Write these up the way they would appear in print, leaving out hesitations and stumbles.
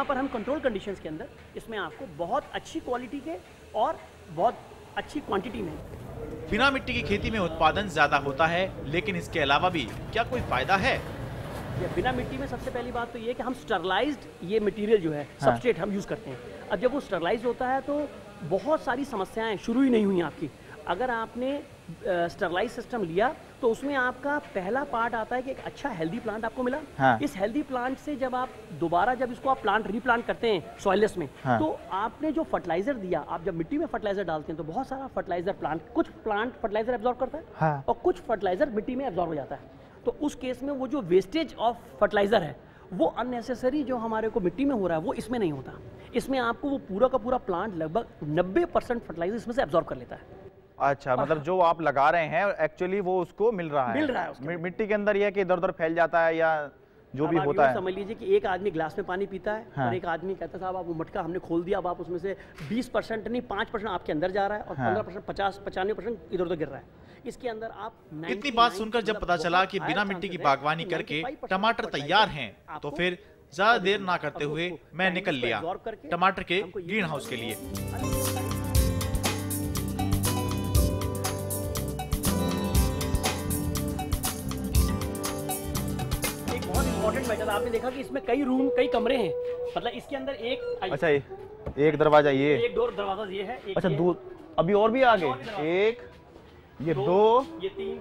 यहाँ पर हम कंट्रोल कंडीशंस के अंदर इसमें आपको बहुत अच्छी क्वालिटी के और बहुत अच्छी क्वांटिटी में। बिना मिट्टी की खेती में उत्पादन ज्यादा होता है, लेकिन इसके अलावा भी क्या कोई फायदा है? बिना मिट्टी में सबसे पहली बात तो ये कि हम स्टरलाइज्ड ये मटेरियल जो है सबस्ट्रेट हम यूज़ करते हैं। अब जब वो स्टरलाइज होता है तो बहुत सारी समस्याएं शुरू ही नहीं हुई आपकी। अगर आपने स्टरलाइज सिस्टम लिया तो उसमें आपका पहला पार्ट आता है कि एक अच्छा हेल्दी प्लांट आपको मिला। इस हेल्दी प्लांट से जब आप दोबारा जब इसको आप प्लांट रीप्लांट करते हैं सॉइललेस में, तो आपने जो फर्टिलाइजर दिया, आप जब मिट्टी में फर्टिलाइजर डालते हैं तो बहुत सारा फर्टिलाइजर कुछ प्लांट फर्टिलाइजर एब्जॉर्ब करता है और कुछ फर्टिलाइजर मिट्टी में एब्जॉर्ब हो जाता है। तो उस केस में वो जो वेस्टेज ऑफ फर्टिलाइजर है वो अननेसेसरी जो हमारे को मिट्टी में हो रहा है वो इसमें नहीं होता। इसमें आपको वो पूरा का पूरा प्लांट लगभग 90% फर्टिलाइजर इसमें से एब्जॉर्ब कर लेता है। अच्छा, मतलब जो आप लगा रहे हैं एक्चुअली वो उसको मिल रहा है मिट्टी के अंदर, ये कि इधर उधर फैल जाता है या जो भी होता है। समझ लीजिए कि एक आदमी ग्लास में पानी पीता है और एक आदमी कहता है साहब आप वो मटका हमने खोल दिया, अब आप उसमें से 20% नहीं 5% आपके अंदर जा रहा है और 15% 50-95% इधर उधर गिर रहा है। इसके अंदर आप इतनी बात सुनकर जब पता चला कि बिना मिट्टी की बागवानी करके टमाटर तैयार हैं, तो फिर ज्यादा देर ना करते हुए मैं निकल लिया टमाटर के ग्रीन हाउस के लिए। इम्पोर्टेंट मैटर, आपने देखा कि इसमें कई रूम कई कमरे हैं, मतलब इसके अंदर एक अच्छा एक दरवाजा ये एक डोर दरवाजा ये है। अच्छा दो अभी और भी आगे, एक ये दो ये तीन,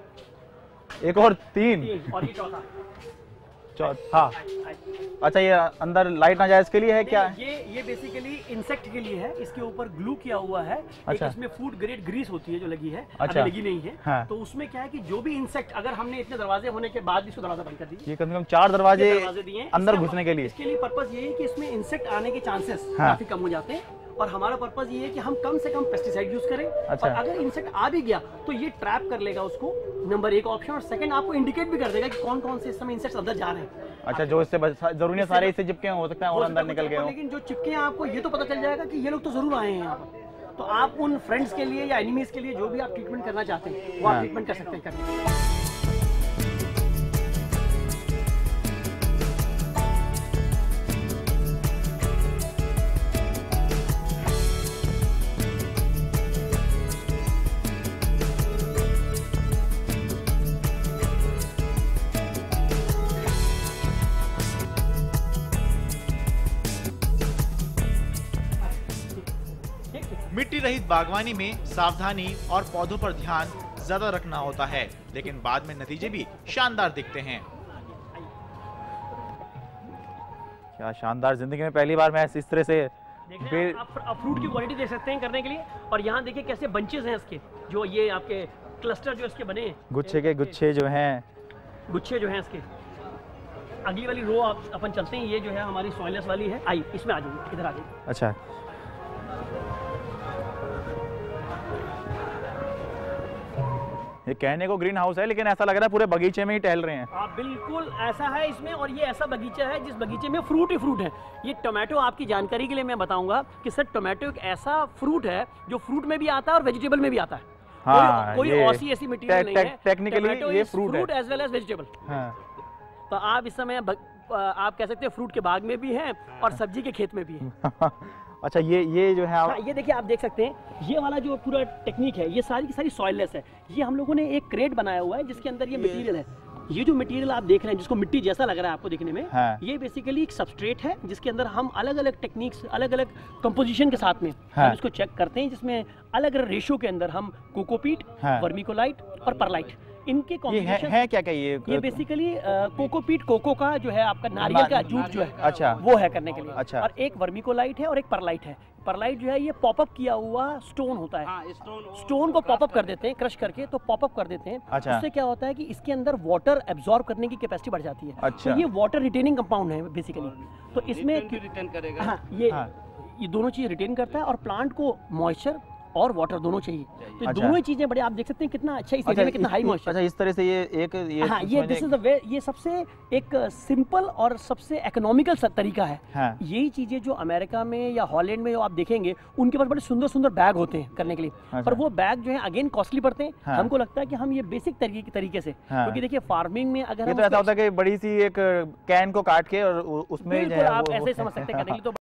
एक और तीन और ये चौथा। हाँ अच्छा, ये अंदर लाइट ना जाए इसके लिए है क्या? ये बेसिकली इंसेक्ट के लिए है। इसके ऊपर ग्लू किया हुआ है। अच्छा। इसमें फूड ग्रेड ग्रीस होती है जो लगी है। अच्छा। अभी लगी नहीं है। हाँ। तो उसमें क्या है कि जो भी इंसेक्ट, अगर हमने इतने दरवाजे होने के बाद इसको दरवाजा बंद कर दी, ये कम से कम 4 दरवाजे दिए अंदर घुसने के लिए। इसके लिए पर्पज ये है कि इसमें इंसेक्ट आने के चांसेस काफी कम हो जाते हैं और हमारा पर्पज ये है कि हम कम से कम पेस्टिसाइड यूज करें। अच्छा। और अगर इंसेक्ट आ भी गया तो ये ट्रैप कर लेगा उसको, नंबर 1 ऑप्शन, और सेकंड आपको इंडिकेट भी कर देगा कि कौन कौन से इस समय इंसेक्ट्स अंदर जा रहे हैं। अच्छा, जो इससे जरूरी है सारे इससे चिपके हो सकते हैं और अंदर निकल गए, लेकिन जो चिपके हैं आपको ये तो पता चल जाएगा कि ये लोग तो जरूर आए हैं यहाँ पर। तो आप उन फ्रेंड्स के लिए या एनिमीज के लिए जो भी आप ट्रीटमेंट करना चाहते हैं वो आप ट्रीटमेंट कर सकते हैं। मिट्टी रहित बागवानी में सावधानी और पौधों पर ध्यान ज्यादा रखना होता है, लेकिन बाद में नतीजे भी शानदार दिखते हैं। क्या शानदार, जिंदगी में पहली बार मैं इस तरह से आप फ्रूट की क्वालिटी देख सकते हैं करने के लिए। और यहाँ देखिए कैसे बंचेस हैं इसके, जो ये आपके क्लस्टर जो इसके बने हैं, गुच्छे के गुच्छे जो हैं, गुच्छे जो हैं इसके। अगली वाली रो आप अपन चलते हैं, ये जो है हमारी सॉइललेस वाली है। आई इसमें आ जाइए, इधर आ जाइए। अच्छा, ये कहने को ग्रीन हाउस है लेकिन ऐसा लग रहा है पूरे बगीचे में ही टहल रहे हैं। आप बिल्कुल ऐसा है इसमें। और ये ऐसा बगीचा है जिस बगीचे में फ्रूट ही फ्रूट है। ये टोमेटो, आपकी जानकारी के लिए मैं बताऊंगा कि सर टोमेटो एक ऐसा फ्रूट है जो फ्रूट में भी आता है और वेजिटेबल में भी आता है। हाँ, कोई ऐसी मटीरियल नहीं है। टेक्निकली ये fruit as well as vegetable. तो आप इस समय आप कह सकते हैं फ्रूट के बाग में भी हैं और सब्जी के खेत में भी है। अच्छा, ये जो है हाँ, ये देखिए आप देख सकते हैं ये वाला जो पूरा टेक्निक है ये सारी की सारी सॉइललेस है। ये हम लोगों ने एक क्रेट बनाया हुआ है जिसके अंदर ये मटेरियल है। ये जो मटेरियल आप देख रहे हैं जिसको मिट्टी जैसा लग रहा है आपको देखने में, ये बेसिकली एक सबस्ट्रेट है जिसके अंदर हम अलग अलग टेक्निक्स, अलग अलग कंपोजिशन के साथ में हम इसको चेक करते हैं, जिसमें अलग अलग रेशियो के अंदर हम कोकोपीट, वर्मिकोलाइट और परलाइट, इनके कॉम्बिनेशन है क्या ये बेसिकली कोकोपीट, कोको का जो है आपका नारियल का जूस जो है, अच्छा, वो है करने के लिए। अच्छा। और एक वर्मिकोलाइट है और एक परलाइट है। परलाइट जो है ये पॉपअप किया हुआ स्टोन होता है। हाँ, स्टोन को पॉपअप कर देते हैं, क्रश करके तो पॉपअप कर देते हैं। अच्छा। उससे क्या होता है कि इसके अंदर वाटर एब्जॉर्ब करने की कैपेसिटी बढ़ जाती है। अच्छा। तो ये वाटर रिटेनिंग कंपाउंड है बेसिकली। तो इसमें रिटेन करेगा। हाँ, ये दोनों चीज रिटेन करता है और प्लांट को मॉइस्चर और वाटर दोनों चाहिए। तो अच्छा। दोनों ही चीजें बड़े, आप देख सकते हैं कितना अच्छा इस एरिया में कितना हाई मॉइस्चर। अच्छा, इस तरह से ये हाँ, ये दिस इज द वे, ये सबसे एक सिंपल और सबसे इकोनॉमिकल तरीका है। हाँ। यही चीजें जो अमेरिका में या हॉलैंड में जो आप देखेंगे, उनके पास बड़े सुंदर सुंदर बैग होते हैं करने के लिए। अच्छा। पर वो बैग जो है अगेन कॉस्टली पड़ते हैं। हाँ। हमको लगता है कि हम ये बेसिक तरीके से, हाँ। क्योंकि देखिए फार्मिंग में अगर ये तो ऐसा होता है कि बड़ी सी एक कैन को काट के और उसमें बिल्कुल आप ऐसे समझ सकते हैं करने के लिए। तो